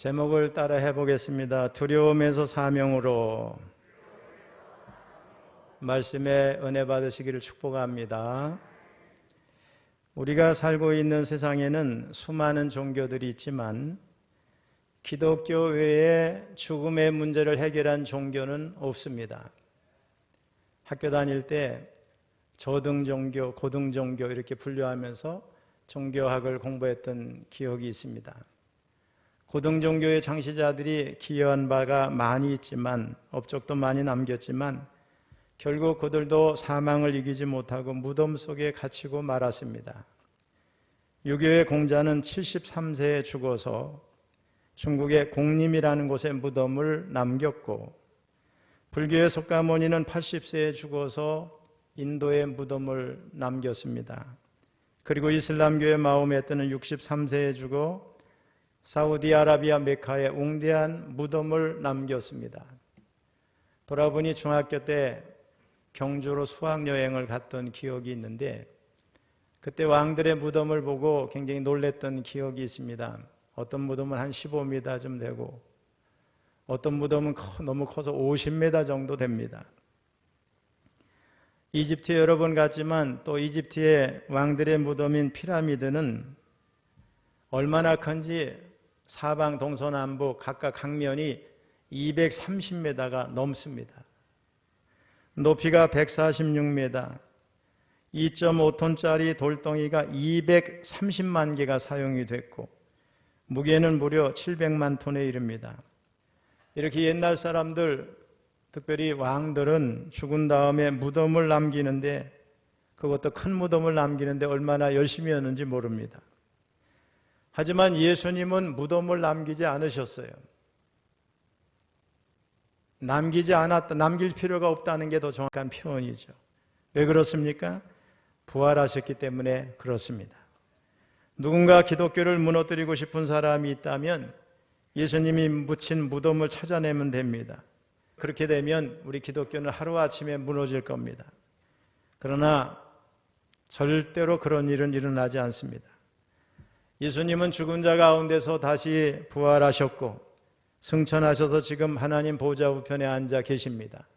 제목을 따라 해보겠습니다. 두려움에서 사명으로. 말씀에 은혜 받으시기를 축복합니다. 우리가 살고 있는 세상에는 수많은 종교들이 있지만 기독교 외에 죽음의 문제를 해결한 종교는 없습니다. 학교 다닐 때 저등종교, 고등종교 이렇게 분류하면서 종교학을 공부했던 기억이 있습니다. 고등종교의 창시자들이 기여한 바가 많이 있지만, 업적도 많이 남겼지만 결국 그들도 사망을 이기지 못하고 무덤 속에 갇히고 말았습니다. 유교의 공자는 73세에 죽어서 중국의 공림이라는 곳에 무덤을 남겼고, 불교의 석가모니는 80세에 죽어서 인도에 무덤을 남겼습니다. 그리고 이슬람교의 마호메트는 63세에 죽어 사우디아라비아 메카에 웅대한 무덤을 남겼습니다. 돌아보니 중학교 때 경주로 수학여행을 갔던 기억이 있는데, 그때 왕들의 무덤을 보고 굉장히 놀랬던 기억이 있습니다. 어떤 무덤은 한 15m쯤 되고 어떤 무덤은 너무 커서 50m 정도 됩니다. 이집트에 여러 번 갔지만 또 이집트의 왕들의 무덤인 피라미드는 얼마나 큰지 사방 동서남북 각각 강면이 230m가 넘습니다. 높이가 146m, 2.5톤짜리 돌덩이가 230만 개가 사용이 됐고 무게는 무려 700만 톤에 이릅니다. 이렇게 옛날 사람들, 특별히 왕들은 죽은 다음에 무덤을 남기는데, 그것도 큰 무덤을 남기는데 얼마나 열심히 했는지 모릅니다. 하지만 예수님은 무덤을 남기지 않으셨어요. 남길 필요가 없다는 게 더 정확한 표현이죠. 왜 그렇습니까? 부활하셨기 때문에 그렇습니다. 누군가 기독교를 무너뜨리고 싶은 사람이 있다면 예수님이 묻힌 무덤을 찾아내면 됩니다. 그렇게 되면 우리 기독교는 하루아침에 무너질 겁니다. 그러나 절대로 그런 일은 일어나지 않습니다. 예수님은 죽은 자 가운데서 다시 부활하셨고 승천하셔서 지금 하나님 보좌 우편에 앉아 계십니다.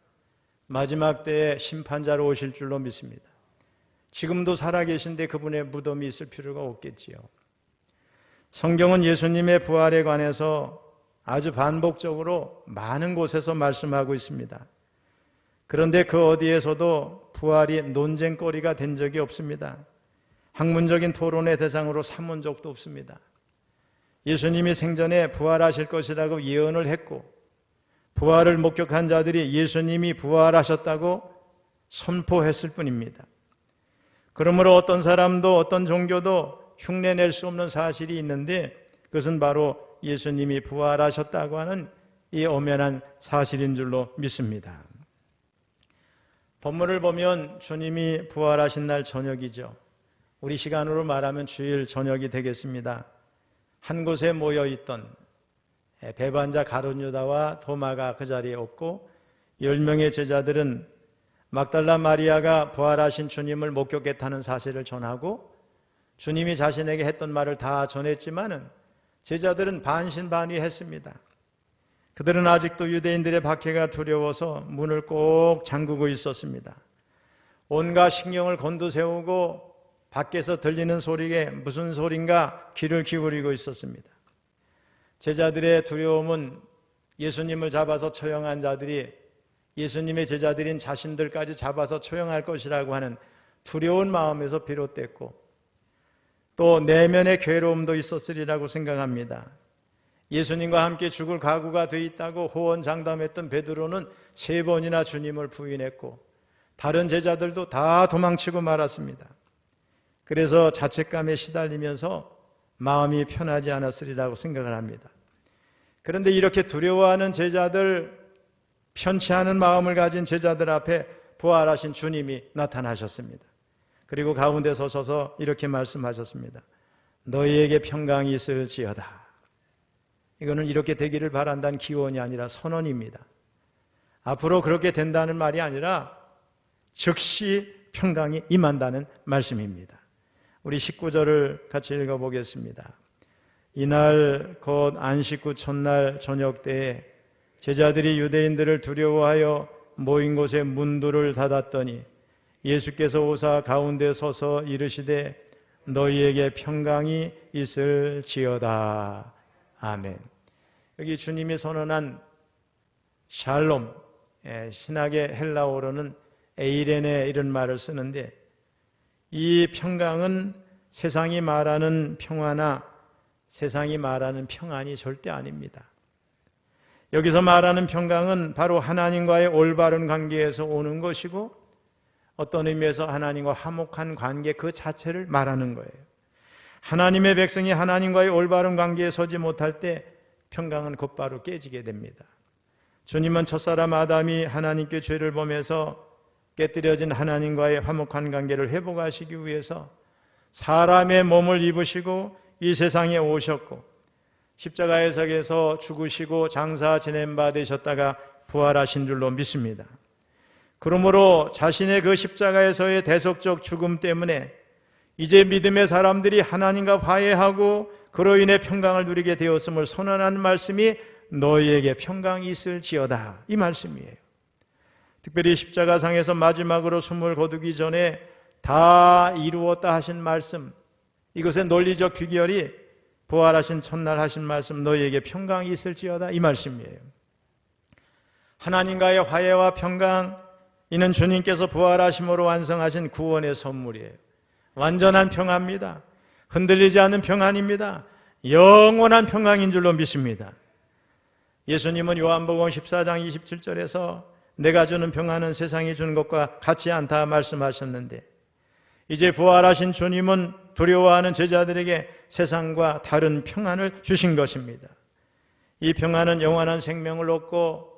마지막 때에 심판자로 오실 줄로 믿습니다. 지금도 살아계신데 그분의 무덤이 있을 필요가 없겠지요. 성경은 예수님의 부활에 관해서 아주 반복적으로 많은 곳에서 말씀하고 있습니다. 그런데 그 어디에서도 부활이 논쟁거리가 된 적이 없습니다. 학문적인 토론의 대상으로 삼은 적도 없습니다. 예수님이 생전에 부활하실 것이라고 예언을 했고, 부활을 목격한 자들이 예수님이 부활하셨다고 선포했을 뿐입니다. 그러므로 어떤 사람도 어떤 종교도 흉내낼 수 없는 사실이 있는데, 그것은 바로 예수님이 부활하셨다고 하는 이 엄연한 사실인 줄로 믿습니다. 본문을 보면 주님이 부활하신 날 저녁이죠. 우리 시간으로 말하면 주일 저녁이 되겠습니다. 한 곳에 모여있던 배반자 가룟 유다와 도마가 그 자리에 없고 10명의 제자들은 막달라 마리아가 부활하신 주님을 목격했다는 사실을 전하고, 주님이 자신에게 했던 말을 다 전했지만은 제자들은 반신반의했습니다. 그들은 아직도 유대인들의 박해가 두려워서 문을 꼭 잠그고 있었습니다. 온갖 신경을 곤두세우고 밖에서 들리는 소리에 무슨 소린가 귀를 기울이고 있었습니다. 제자들의 두려움은 예수님을 잡아서 처형한 자들이 예수님의 제자들인 자신들까지 잡아서 처형할 것이라고 하는 두려운 마음에서 비롯됐고, 또 내면의 괴로움도 있었으리라고 생각합니다. 예수님과 함께 죽을 각오가 돼 있다고 호언장담했던 베드로는 3번이나 주님을 부인했고 다른 제자들도 다 도망치고 말았습니다. 그래서 자책감에 시달리면서 마음이 편하지 않았으리라고 생각을 합니다. 그런데 이렇게 두려워하는 제자들, 편치 않은 마음을 가진 제자들 앞에 부활하신 주님이 나타나셨습니다. 그리고 가운데 서셔서 이렇게 말씀하셨습니다. 너희에게 평강이 있을지어다. 이거는 이렇게 되기를 바란다는 기원이 아니라 선언입니다. 앞으로 그렇게 된다는 말이 아니라 즉시 평강이 임한다는 말씀입니다. 우리 19절을 같이 읽어보겠습니다. 이날 곧 안식구 첫날 저녁 때에 제자들이 유대인들을 두려워하여 모인 곳에 문들을 닫았더니 예수께서 오사 가운데 서서 이르시되 너희에게 평강이 있을지어다. 아멘. 여기 주님이 선언한 샬롬, 신학의 헬라어로는 에이레네 이런 말을 쓰는데, 이 평강은 세상이 말하는 평화나 세상이 말하는 평안이 절대 아닙니다. 여기서 말하는 평강은 바로 하나님과의 올바른 관계에서 오는 것이고, 어떤 의미에서 하나님과 화목한 관계 그 자체를 말하는 거예요. 하나님의 백성이 하나님과의 올바른 관계에 서지 못할 때 평강은 곧바로 깨지게 됩니다. 주님은 첫사람 아담이 하나님께 죄를 범해서 깨뜨려진 하나님과의 화목한 관계를 회복하시기 위해서 사람의 몸을 입으시고 이 세상에 오셨고, 십자가에서 죽으시고 장사 지낸 바 되셨다가 부활하신 줄로 믿습니다. 그러므로 자신의 그 십자가에서의 대속적 죽음 때문에 이제 믿음의 사람들이 하나님과 화해하고 그로 인해 평강을 누리게 되었음을 선언하는 말씀이 너희에게 평강이 있을지어다, 이 말씀이에요. 특별히 십자가상에서 마지막으로 숨을 거두기 전에 다 이루었다 하신 말씀, 이것의 논리적 귀결이 부활하신 첫날 하신 말씀, 너희에게 평강이 있을지어다, 이 말씀이에요. 하나님과의 화해와 평강, 이는 주님께서 부활하심으로 완성하신 구원의 선물이에요. 완전한 평화입니다. 흔들리지 않는 평안입니다. 영원한 평강인 줄로 믿습니다. 예수님은 요한복음 14장 27절에서 내가 주는 평안은 세상이 주는 것과 같지 않다 말씀하셨는데, 이제 부활하신 주님은 두려워하는 제자들에게 세상과 다른 평안을 주신 것입니다. 이 평안은 영원한 생명을 얻고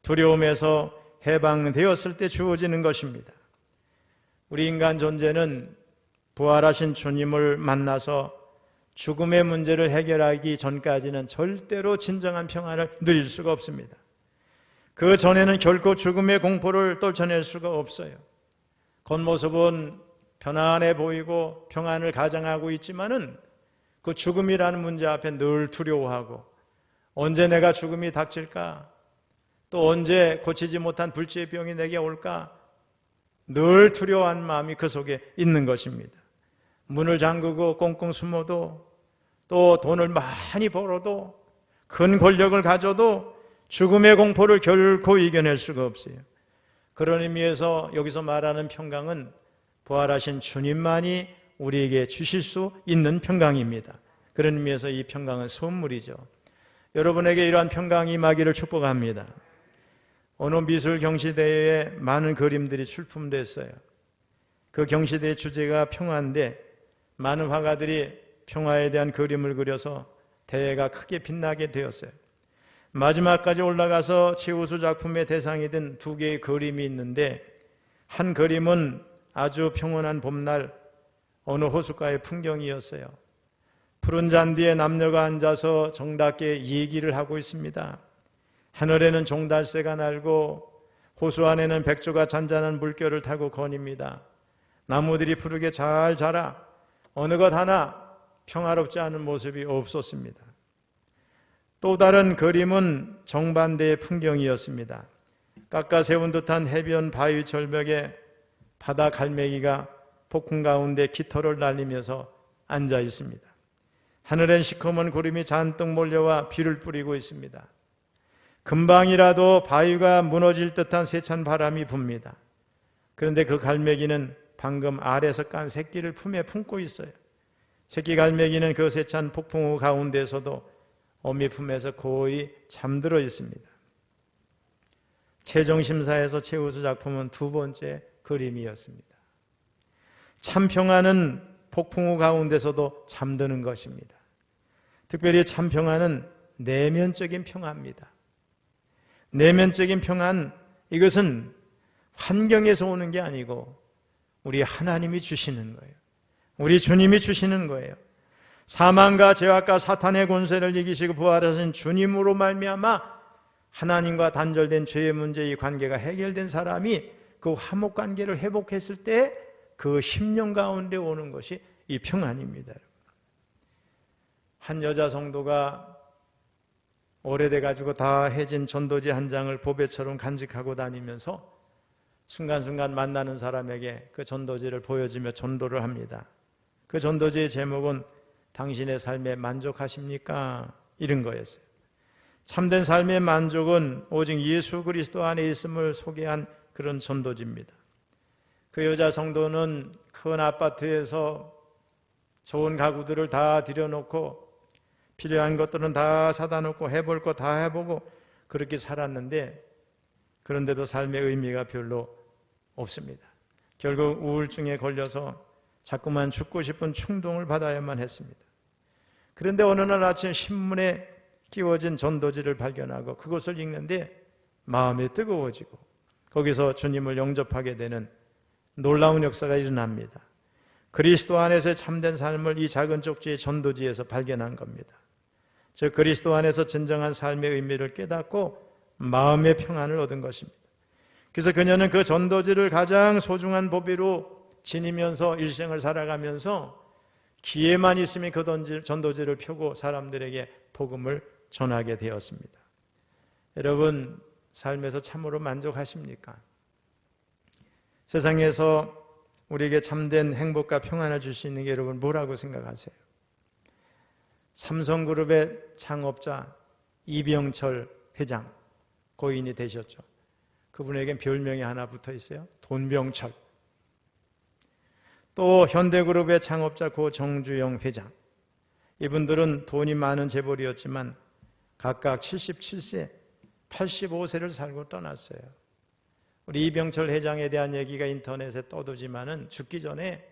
두려움에서 해방되었을 때 주어지는 것입니다. 우리 인간 존재는 부활하신 주님을 만나서 죽음의 문제를 해결하기 전까지는 절대로 진정한 평안을 누릴 수가 없습니다. 그 전에는 결코 죽음의 공포를 떨쳐낼 수가 없어요. 겉모습은 편안해 보이고 평안을 가장하고 있지만은 그 죽음이라는 문제 앞에 늘 두려워하고, 언제 내가 죽음이 닥칠까, 또 언제 고치지 못한 불치의 병이 내게 올까, 늘 두려워하는 마음이 그 속에 있는 것입니다. 문을 잠그고 꽁꽁 숨어도, 또 돈을 많이 벌어도, 큰 권력을 가져도 죽음의 공포를 결코 이겨낼 수가 없어요. 그런 의미에서 여기서 말하는 평강은 부활하신 주님만이 우리에게 주실 수 있는 평강입니다. 그런 의미에서 이 평강은 선물이죠. 여러분에게 이러한 평강이 임하기를 축복합니다. 어느 미술 경시대회에 많은 그림들이 출품됐어요. 그 경시대회 주제가 평화인데 많은 화가들이 평화에 대한 그림을 그려서 대회가 크게 빛나게 되었어요. 마지막까지 올라가서 최우수 작품의 대상이 된 두 개의 그림이 있는데, 한 그림은 아주 평온한 봄날 어느 호숫가의 풍경이었어요. 푸른 잔디에 남녀가 앉아서 정답게 얘기를 하고 있습니다. 하늘에는 종달새가 날고 호수 안에는 백조가 잔잔한 물결을 타고 거닙니다. 나무들이 푸르게 잘 자라 어느 것 하나 평화롭지 않은 모습이 없었습니다. 또 다른 그림은 정반대의 풍경이었습니다. 깎아 세운 듯한 해변 바위 절벽에 바다 갈매기가 폭풍 가운데 깃털을 날리면서 앉아 있습니다. 하늘엔 시커먼 구름이 잔뜩 몰려와 비를 뿌리고 있습니다. 금방이라도 바위가 무너질 듯한 세찬 바람이 붑니다. 그런데 그 갈매기는 방금 알에서 깐 새끼를 품에 품고 있어요. 새끼 갈매기는 그 세찬 폭풍우 가운데서도 어미 품에서 고이 잠들어 있습니다. 최종심사에서 최우수 작품은 두 번째 그림이었습니다. 참 평화는 폭풍우 가운데서도 잠드는 것입니다. 특별히 참 평화는 내면적인 평화입니다. 내면적인 평안, 이것은 환경에서 오는 게 아니고 우리 하나님이 주시는 거예요. 우리 주님이 주시는 거예요. 사망과 죄악과 사탄의 권세를 이기시고 부활하신 주님으로 말미암아 하나님과 단절된 죄의 문제, 이 관계가 해결된 사람이 그 화목 관계를 회복했을 때 그 심령 가운데 오는 것이 이 평안입니다. 한 여자 성도가 오래돼 가지고 다 해진 전도지 한 장을 보배처럼 간직하고 다니면서 순간순간 만나는 사람에게 그 전도지를 보여주며 전도를 합니다. 그 전도지의 제목은 당신의 삶에 만족하십니까? 이런 거였어요. 참된 삶의 만족은 오직 예수 그리스도 안에 있음을 소개한 그런 전도지입니다. 그 여자 성도는 큰 아파트에서 좋은 가구들을 다 들여놓고 필요한 것들은 다 사다 놓고 해볼 거 다 해보고 그렇게 살았는데, 그런데도 삶의 의미가 별로 없습니다. 결국 우울증에 걸려서 자꾸만 죽고 싶은 충동을 받아야만 했습니다. 그런데 어느 날 아침 신문에 끼워진 전도지를 발견하고 그것을 읽는데 마음이 뜨거워지고 거기서 주님을 영접하게 되는 놀라운 역사가 일어납니다. 그리스도 안에서의 참된 삶을 이 작은 쪽지의 전도지에서 발견한 겁니다. 즉 그리스도 안에서 진정한 삶의 의미를 깨닫고 마음의 평안을 얻은 것입니다. 그래서 그녀는 그 전도지를 가장 소중한 보배로 지니면서 일생을 살아가면서 기회만 있으면 그 전도지를 펴고 사람들에게 복음을 전하게 되었습니다. 여러분, 삶에서 참으로 만족하십니까? 세상에서 우리에게 참된 행복과 평안을 줄 수 있는 게 여러분 뭐라고 생각하세요? 삼성그룹의 창업자 이병철 회장, 고인이 되셨죠. 그분에겐 별명이 하나 붙어 있어요. 돈병철. 또 현대그룹의 창업자 고정주영 회장, 이분들은 돈이 많은 재벌이었지만 각각 77세, 85세를 살고 떠났어요. 우리 이병철 회장에 대한 얘기가 인터넷에 떠도지만은 죽기 전에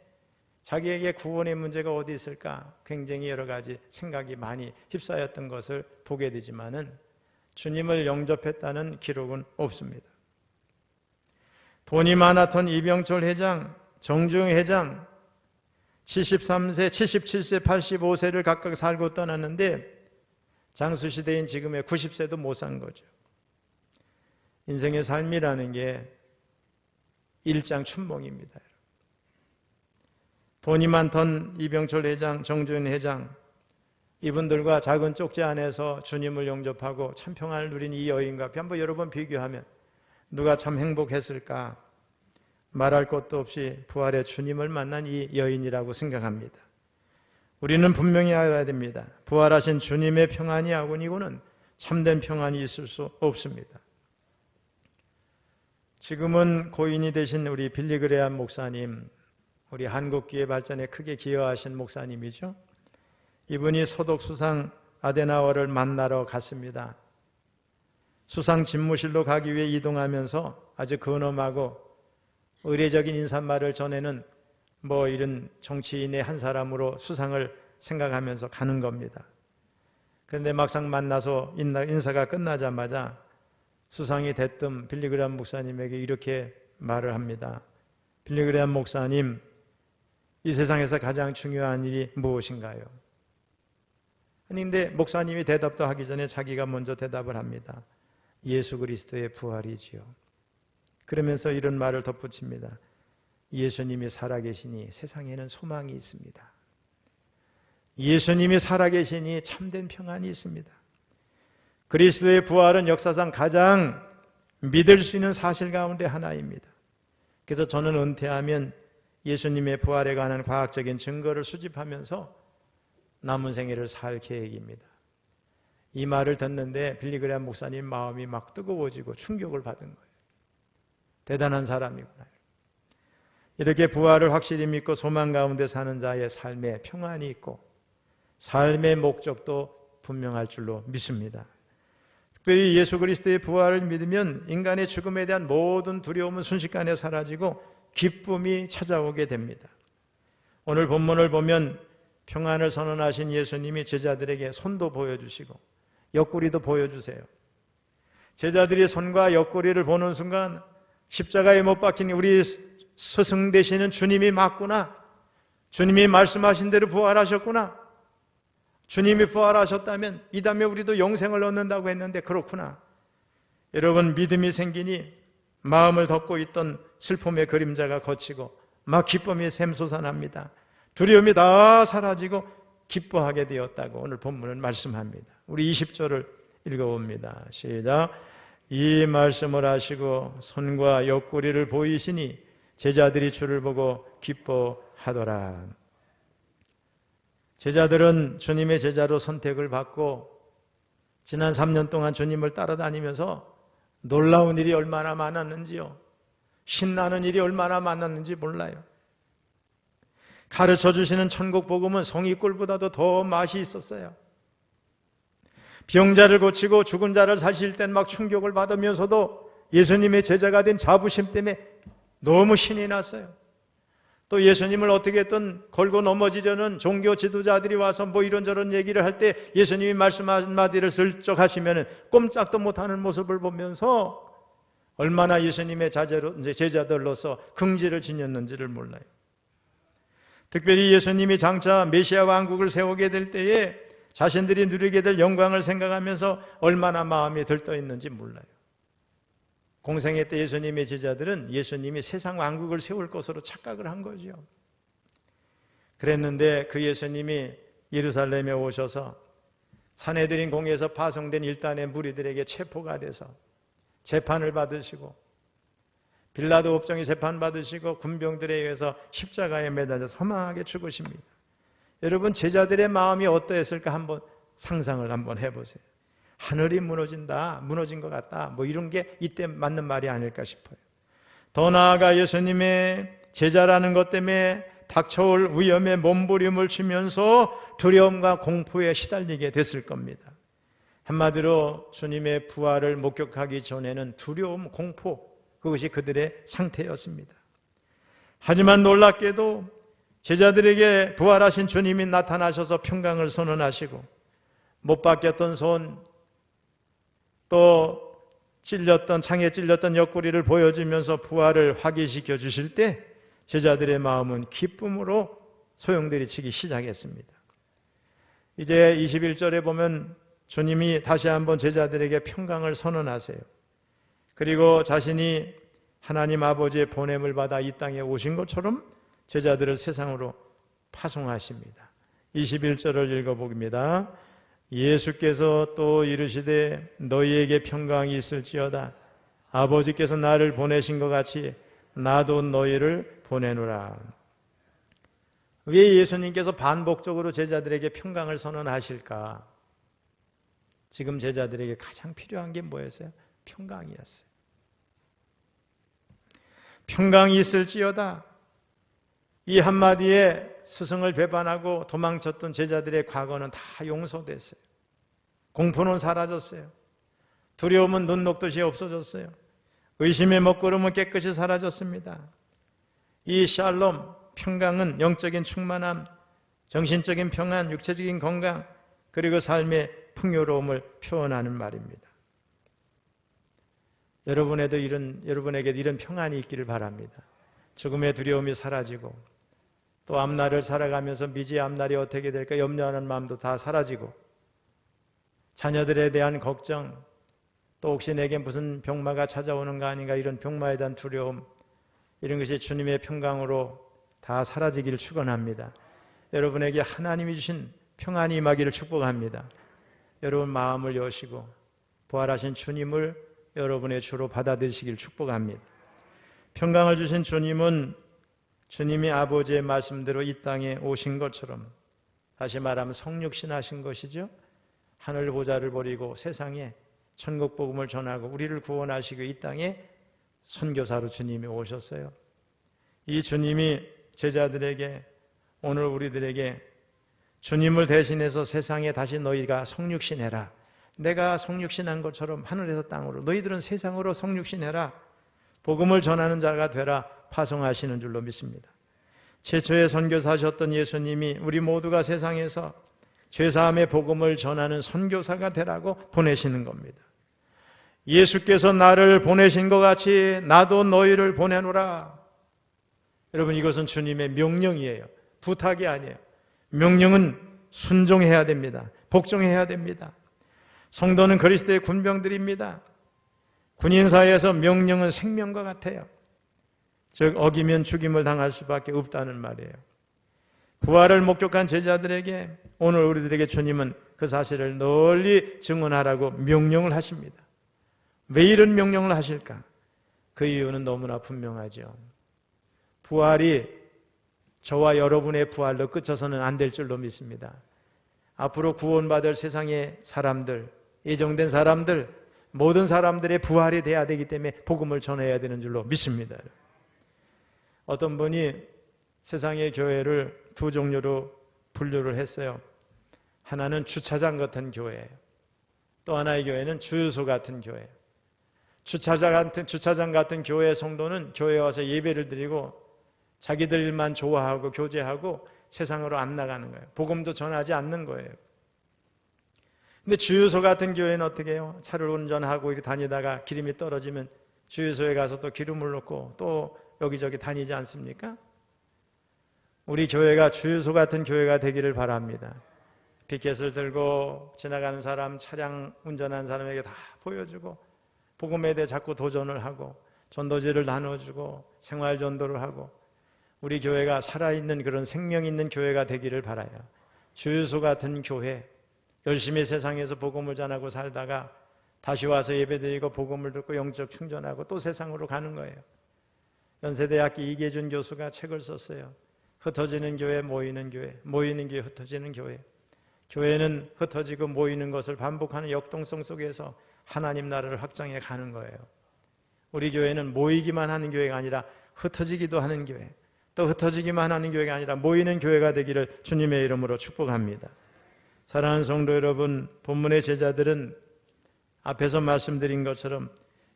자기에게 구원의 문제가 어디 있을까 굉장히 여러 가지 생각이 많이 휩싸였던 것을 보게 되지만은 주님을 영접했다는 기록은 없습니다. 돈이 많았던 이병철 회장, 정주영 회장 73세, 77세, 85세를 각각 살고 떠났는데 장수시대인 지금의 90세도 못 산 거죠. 인생의 삶이라는 게 일장춘몽입니다. 돈이 많던 이병철 회장, 정주영 회장, 이분들과 작은 쪽지 안에서 주님을 영접하고 참 평안을 누린 이 여인과 한번 여러 번 비교하면 누가 참 행복했을까? 말할 것도 없이 부활의 주님을 만난 이 여인이라고 생각합니다. 우리는 분명히 알아야 됩니다. 부활하신 주님의 평안이 아니고는 참된 평안이 있을 수 없습니다. 지금은 고인이 되신 우리 빌리 그레암 목사님, 우리 한국교회 발전에 크게 기여하신 목사님이죠. 이분이 서독 수상 아데나워를 만나러 갔습니다. 수상 집무실로 가기 위해 이동하면서 아주 근엄하고 의례적인 인사말을 전에는 이런 정치인의 한 사람으로 수상을 생각하면서 가는 겁니다. 그런데 막상 만나서 인사가 끝나자마자 수상이 됐던 빌리 그레암 목사님에게 이렇게 말을 합니다. 빌리 그레암 목사님, 이 세상에서 가장 중요한 일이 무엇인가요? 아니 근데 목사님이 대답도 하기 전에 자기가 먼저 대답을 합니다. 예수 그리스도의 부활이지요. 그러면서 이런 말을 덧붙입니다. 예수님이 살아계시니 세상에는 소망이 있습니다. 예수님이 살아계시니 참된 평안이 있습니다. 그리스도의 부활은 역사상 가장 믿을 수 있는 사실 가운데 하나입니다. 그래서 저는 은퇴하면 예수님의 부활에 관한 과학적인 증거를 수집하면서 남은 생애를 살 계획입니다. 이 말을 듣는데 빌리 그레암 목사님 마음이 막 뜨거워지고 충격을 받은 거예요. 대단한 사람이구나. 이렇게 부활을 확실히 믿고 소망 가운데 사는 자의 삶에 평안이 있고 삶의 목적도 분명할 줄로 믿습니다. 특별히 예수 그리스도의 부활을 믿으면 인간의 죽음에 대한 모든 두려움은 순식간에 사라지고 기쁨이 찾아오게 됩니다. 오늘 본문을 보면 평안을 선언하신 예수님이 제자들에게 손도 보여주시고 옆구리도 보여주세요. 제자들이 손과 옆구리를 보는 순간 십자가에 못 박힌 우리 스승 되시는 주님이 맞구나. 주님이 말씀하신 대로 부활하셨구나. 주님이 부활하셨다면 이 다음에 우리도 영생을 얻는다고 했는데 그렇구나. 여러분, 믿음이 생기니 마음을 덮고 있던 슬픔의 그림자가 걷히고 막 기쁨이 샘솟아납니다. 두려움이 다 사라지고 기뻐하게 되었다고 오늘 본문은 말씀합니다. 우리 20절을 읽어봅니다. 시작. 이 말씀을 하시고 손과 옆구리를 보이시니 제자들이 주를 보고 기뻐하더라. 제자들은 주님의 제자로 선택을 받고 지난 3년 동안 주님을 따라다니면서 놀라운 일이 얼마나 많았는지요. 신나는 일이 얼마나 많았는지 몰라요. 가르쳐 주시는 천국 복음은 성의꿀보다도 더 맛이 있었어요. 병자를 고치고 죽은 자를 사실 땐 막 충격을 받으면서도 예수님의 제자가 된 자부심 때문에 너무 신이 났어요. 또 예수님을 어떻게든 걸고 넘어지려는 종교 지도자들이 와서 뭐 이런저런 얘기를 할 때 예수님이 말씀 한마디를 슬쩍 하시면 꼼짝도 못하는 모습을 보면서 얼마나 예수님의 제자들로서 긍지를 지녔는지를 몰라요. 특별히 예수님이 장차 메시아 왕국을 세우게 될 때에 자신들이 누리게 될 영광을 생각하면서 얼마나 마음이 들떠 있는지 몰라요. 공생애 때 예수님의 제자들은 예수님이 세상 왕국을 세울 것으로 착각을 한 거죠. 그랬는데 그 예수님이 예루살렘에 오셔서 산헤드린 공회에서 파송된 일단의 무리들에게 체포가 돼서 재판을 받으시고 빌라도 법정에 재판받으시고 군병들에 의해서 십자가에 매달려서 험하게 죽으십니다. 여러분 제자들의 마음이 어떠했을까 한번 상상을 한번 해보세요. 하늘이 무너진다, 무너진 것 같다, 뭐 이런 게 이때 맞는 말이 아닐까 싶어요. 더 나아가 예수님의 제자라는 것 때문에 닥쳐올 위험에 몸부림을 치면서 두려움과 공포에 시달리게 됐을 겁니다. 한마디로 주님의 부활을 목격하기 전에는 두려움, 공포, 그것이 그들의 상태였습니다. 하지만 놀랍게도 제자들에게 부활하신 주님이 나타나셔서 평강을 선언하시고 못 박혔던 손, 또 창에 찔렸던 옆구리를 보여주면서 부활을 확인시켜 주실 때 제자들의 마음은 기쁨으로 소용돌이치기 시작했습니다. 이제 21절에 보면 주님이 다시 한번 제자들에게 평강을 선언하세요. 그리고 자신이 하나님 아버지의 보냄을 받아 이 땅에 오신 것처럼 제자들을 세상으로 파송하십니다. 21절을 읽어봅니다. 예수께서 또 이르시되 너희에게 평강이 있을지어다. 아버지께서 나를 보내신 것 같이 나도 너희를 보내노라. 왜 예수님께서 반복적으로 제자들에게 평강을 선언하실까? 지금 제자들에게 가장 필요한 게 뭐였어요? 평강이었어요. 평강이 있을지어다. 이 한마디에 스승을 배반하고 도망쳤던 제자들의 과거는 다 용서됐어요. 공포는 사라졌어요. 두려움은 눈 녹듯이 없어졌어요. 의심의 먹구름은 깨끗이 사라졌습니다. 이 샬롬, 평강은 영적인 충만함, 정신적인 평안, 육체적인 건강, 그리고 삶의 풍요로움을 표현하는 말입니다. 여러분에게도 이런 평안이 있기를 바랍니다. 죽음의 두려움이 사라지고 또 앞날을 살아가면서 미지의 앞날이 어떻게 될까 염려하는 마음도 다 사라지고 자녀들에 대한 걱정, 또 혹시 내게 무슨 병마가 찾아오는 거 아닌가 이런 병마에 대한 두려움, 이런 것이 주님의 평강으로 다 사라지기를 축원합니다. 여러분에게 하나님이 주신 평안이 임하기를 축복합니다. 여러분 마음을 여시고 부활하신 주님을 여러분의 주로 받아들이시길 축복합니다. 평강을 주신 주님은 주님이 아버지의 말씀대로 이 땅에 오신 것처럼, 다시 말하면 성육신 하신 것이죠. 하늘 보좌를 버리고 세상에 천국 복음을 전하고 우리를 구원하시고 이 땅에 선교사로 주님이 오셨어요. 이 주님이 제자들에게, 오늘 우리들에게 주님을 대신해서 세상에 다시 너희가 성육신해라, 내가 성육신한 것처럼 하늘에서 땅으로 너희들은 세상으로 성육신해라, 복음을 전하는 자가 되라 파송하시는 줄로 믿습니다. 최초의 선교사셨던 예수님이 우리 모두가 세상에서 죄사함의 복음을 전하는 선교사가 되라고 보내시는 겁니다. 예수께서 나를 보내신 것 같이 나도 너희를 보내노라. 여러분, 이것은 주님의 명령이에요. 부탁이 아니에요. 명령은 순종해야 됩니다. 복종해야 됩니다. 성도는 그리스도의 군병들입니다. 군인사회에서 명령은 생명과 같아요. 즉 어기면 죽임을 당할 수밖에 없다는 말이에요. 부활을 목격한 제자들에게 오늘 우리들에게 주님은 그 사실을 널리 증언하라고 명령을 하십니다. 왜 이런 명령을 하실까? 그 이유는 너무나 분명하죠. 부활이 저와 여러분의 부활로 끝쳐서는 안 될 줄로 믿습니다. 앞으로 구원받을 세상의 사람들, 예정된 사람들, 모든 사람들의 부활이 돼야 되기 때문에 복음을 전해야 되는 줄로 믿습니다. 어떤 분이 세상의 교회를 두 종류로 분류를 했어요. 하나는 주차장 같은 교회예요. 또 하나의 교회는 주유소 같은 교회예요. 주차장 같은 교회 성도는 교회에 와서 예배를 드리고 자기들 일만 좋아하고 교제하고 세상으로 안 나가는 거예요. 복음도 전하지 않는 거예요. 근데 주유소 같은 교회는 어떻게 해요? 차를 운전하고 이렇게 다니다가 기름이 떨어지면 주유소에 가서 또 기름을 넣고 또 여기저기 다니지 않습니까? 우리 교회가 주유소 같은 교회가 되기를 바랍니다. 피켓을 들고 지나가는 사람, 차량 운전하는 사람에게 다 보여주고 복음에 대해 자꾸 도전을 하고 전도지를 나눠주고 생활전도를 하고 우리 교회가 살아있는 그런 생명 있는 교회가 되기를 바라요. 주유소 같은 교회, 열심히 세상에서 복음을 전하고 살다가 다시 와서 예배드리고 복음을 듣고 영적 충전하고 또 세상으로 가는 거예요. 연세대학교 이계준 교수가 책을 썼어요. 흩어지는 교회, 모이는 교회, 모이는 교회, 흩어지는 교회. 교회는 흩어지고 모이는 것을 반복하는 역동성 속에서 하나님 나라를 확장해 가는 거예요. 우리 교회는 모이기만 하는 교회가 아니라 흩어지기도 하는 교회, 또 흩어지기만 하는 교회가 아니라 모이는 교회가 되기를 주님의 이름으로 축복합니다. 사랑하는 성도 여러분, 본문의 제자들은 앞에서 말씀드린 것처럼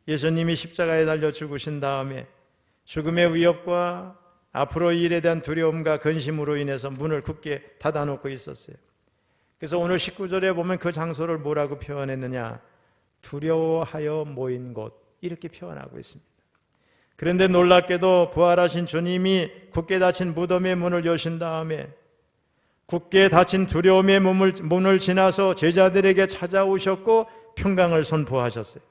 예수님이 십자가에 달려 죽으신 다음에 죽음의 위협과 앞으로 이 일에 대한 두려움과 근심으로 인해서 문을 굳게 닫아놓고 있었어요. 그래서 오늘 19절에 보면 그 장소를 뭐라고 표현했느냐? 두려워하여 모인 곳, 이렇게 표현하고 있습니다. 그런데 놀랍게도 부활하신 주님이 굳게 닫힌 무덤의 문을 여신 다음에 굳게 닫힌 두려움의 문을 지나서 제자들에게 찾아오셨고 평강을 선포하셨어요.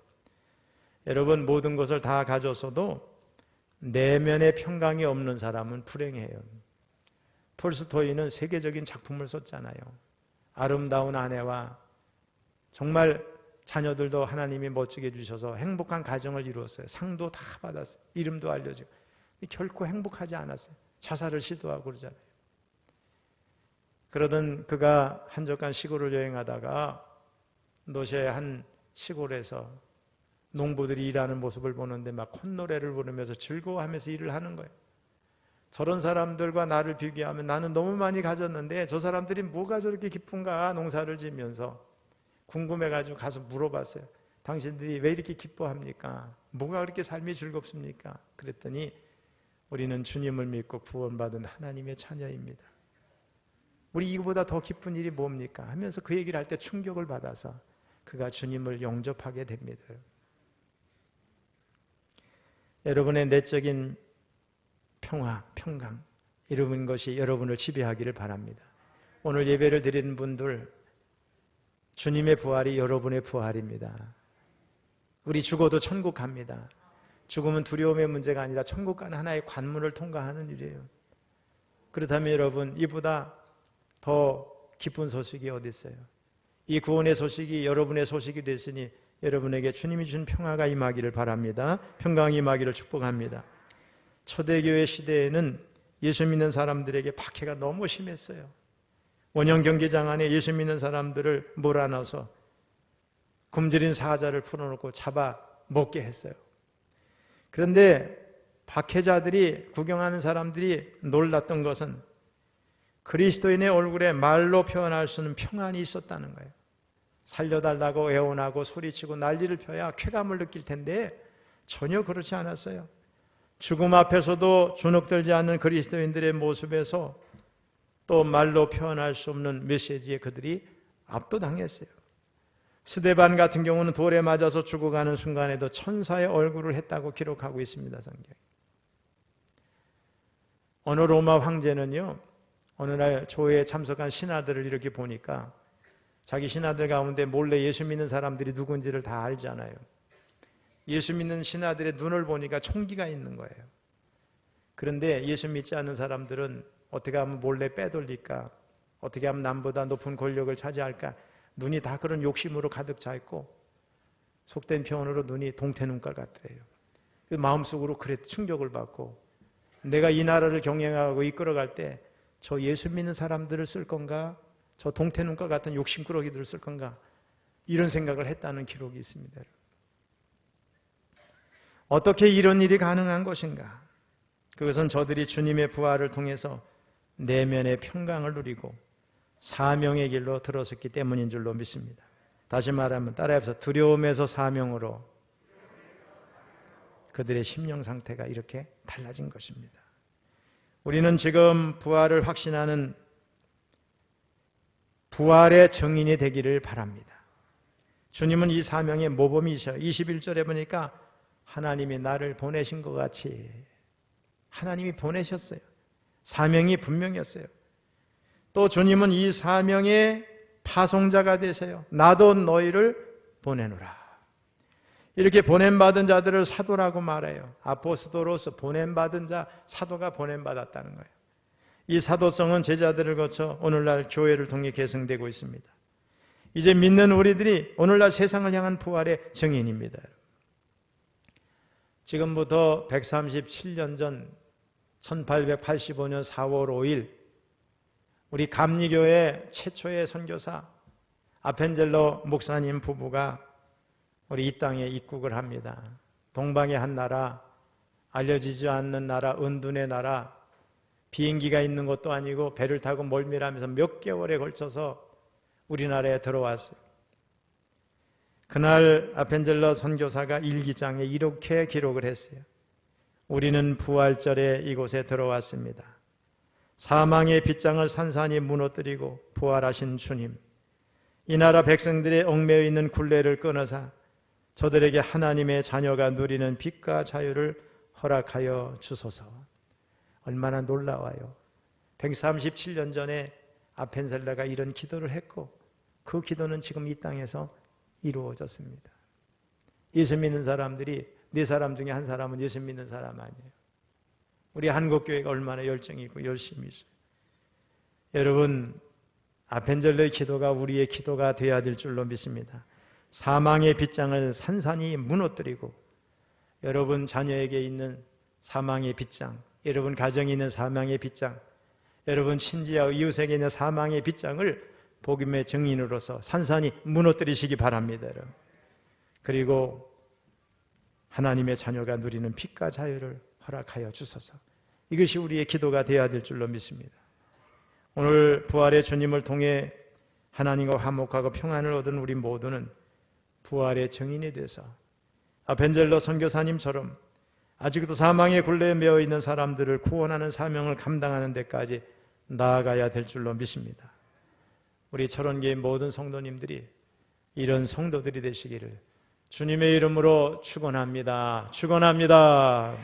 여러분, 모든 것을 다 가졌어도 내면의 평강이 없는 사람은 불행해요. 톨스토이는 세계적인 작품을 썼잖아요. 아름다운 아내와 정말 자녀들도 하나님이 멋지게 주셔서 행복한 가정을 이루었어요. 상도 다 받았어요. 이름도 알려지고. 결코 행복하지 않았어요. 자살을 시도하고 그러잖아요. 그러던 그가 한적한 시골을 여행하다가 노시의 한 시골에서 농부들이 일하는 모습을 보는데 막 콧노래를 부르면서 즐거워하면서 일을 하는 거예요. 저런 사람들과 나를 비교하면 나는 너무 많이 가졌는데 저 사람들이 뭐가 저렇게 기쁜가 농사를 지면서 궁금해가지고 가서 물어봤어요. 당신들이 왜 이렇게 기뻐합니까? 뭐가 그렇게 삶이 즐겁습니까? 그랬더니 우리는 주님을 믿고 구원받은 하나님의 자녀입니다. 우리 이거보다 더 기쁜 일이 뭡니까? 하면서 그 얘기를 할 때 충격을 받아서 그가 주님을 영접하게 됩니다. 여러분의 내적인 평화, 평강 이런 것이 여러분을 지배하기를 바랍니다. 오늘 예배를 드리는 분들 주님의 부활이 여러분의 부활입니다. 우리 죽어도 천국 갑니다. 죽음은 두려움의 문제가 아니라 천국 가는 하나의 관문을 통과하는 일이에요. 그렇다면 여러분, 이보다 더 기쁜 소식이 어디 있어요? 이 구원의 소식이 여러분의 소식이 됐으니 여러분에게 주님이 주신 평화가 임하기를 바랍니다. 평강이 임하기를 축복합니다. 초대교회 시대에는 예수 믿는 사람들에게 박해가 너무 심했어요. 원형 경기장 안에 예수 믿는 사람들을 몰아넣어서 굶주린 사자를 풀어놓고 잡아 먹게 했어요. 그런데 박해자들이, 구경하는 사람들이 놀랐던 것은 그리스도인의 얼굴에 말로 표현할 수 있는 평안이 있었다는 거예요. 살려달라고 애원하고 소리치고 난리를 펴야 쾌감을 느낄 텐데 전혀 그렇지 않았어요. 죽음 앞에서도 주눅들지 않는 그리스도인들의 모습에서 또 말로 표현할 수 없는 메시지에 그들이 압도당했어요. 스데반 같은 경우는 돌에 맞아서 죽어가는 순간에도 천사의 얼굴을 했다고 기록하고 있습니다. 성경에. 어느 로마 황제는요, 어느 날 조회에 참석한 신하들을 이렇게 보니까 자기 신하들 가운데 몰래 예수 믿는 사람들이 누군지를 다 알잖아요. 예수 믿는 신하들의 눈을 보니까 총기가 있는 거예요. 그런데 예수 믿지 않는 사람들은 어떻게 하면 몰래 빼돌릴까? 어떻게 하면 남보다 높은 권력을 차지할까? 눈이 다 그런 욕심으로 가득 차 있고 속된 표현으로 눈이 동태눈깔 같더래요. 마음속으로 그래 충격을 받고 내가 이 나라를 경영하고 이끌어갈 때 저 예수 믿는 사람들을 쓸 건가? 저 동태눈깔 같은 욕심꾸러기들을 쓸 건가? 이런 생각을 했다는 기록이 있습니다. 어떻게 이런 일이 가능한 것인가? 그것은 저들이 주님의 부활을 통해서 내면의 평강을 누리고 사명의 길로 들어섰기 때문인 줄로 믿습니다. 다시 말하면 따라해서 두려움에서 사명으로 그들의 심령 상태가 이렇게 달라진 것입니다. 우리는 지금 부활을 확신하는 부활의 증인이 되기를 바랍니다. 주님은 이 사명의 모범이셔요. 21절에 보니까 하나님이 나를 보내신 것 같이 하나님이 보내셨어요. 사명이 분명했어요. 또 주님은 이 사명의 파송자가 되세요. 나도 너희를 보내노라. 이렇게 보냄받은 자들을 사도라고 말해요. 아포스토로스, 보냄받은 자, 사도가 보냄받았다는 거예요. 이 사도성은 제자들을 거쳐 오늘날 교회를 통해 계승되고 있습니다. 이제 믿는 우리들이 오늘날 세상을 향한 부활의 증인입니다. 지금부터 137년 전 1885년 4월 5일 우리 감리교회 최초의 선교사 아펜젤로 목사님 부부가 우리 이 땅에 입국을 합니다. 동방의 한 나라, 알려지지 않는 나라, 은둔의 나라, 비행기가 있는 것도 아니고 배를 타고 멀미하면서 몇 개월에 걸쳐서 우리나라에 들어왔어요. 그날 아펜젤로 선교사가 일기장에 이렇게 기록을 했어요. 우리는 부활절에 이곳에 들어왔습니다. 사망의 빗장을 산산히 무너뜨리고 부활하신 주님, 이 나라 백성들의 얽매여 있는 굴레를 끊어사 저들에게 하나님의 자녀가 누리는 빛과 자유를 허락하여 주소서. 얼마나 놀라워요. 137년 전에 아펜젤러가 이런 기도를 했고 그 기도는 지금 이 땅에서 이루어졌습니다. 예수 믿는 사람들이 네 사람 중에 한 사람은 예수 믿는 사람 아니에요. 우리 한국교회가 얼마나 열정이 있고 열심히 있어요. 여러분, 아펜젤러의 기도가 우리의 기도가 되어야 될 줄로 믿습니다. 사망의 빗장을 산산히 무너뜨리고 여러분 자녀에게 있는 사망의 빗장, 여러분 가정에 있는 사망의 빗장, 여러분 친지와 이웃에게 있는 사망의 빗장을 복음의 증인으로서 산산히 무너뜨리시기 바랍니다. 여러분. 그리고 하나님의 자녀가 누리는 빛과 자유를 허락하여 주소서. 이것이 우리의 기도가 되어야 될 줄로 믿습니다. 오늘 부활의 주님을 통해 하나님과 화목하고 평안을 얻은 우리 모두는 부활의 증인이 돼서 아펜젤러 선교사님처럼 아직도 사망의 굴레에 매어 있는 사람들을 구원하는 사명을 감당하는 데까지 나아가야 될 줄로 믿습니다. 우리 철원교회 모든 성도님들이 이런 성도들이 되시기를 주님의 이름으로 축원합니다. 축원합니다.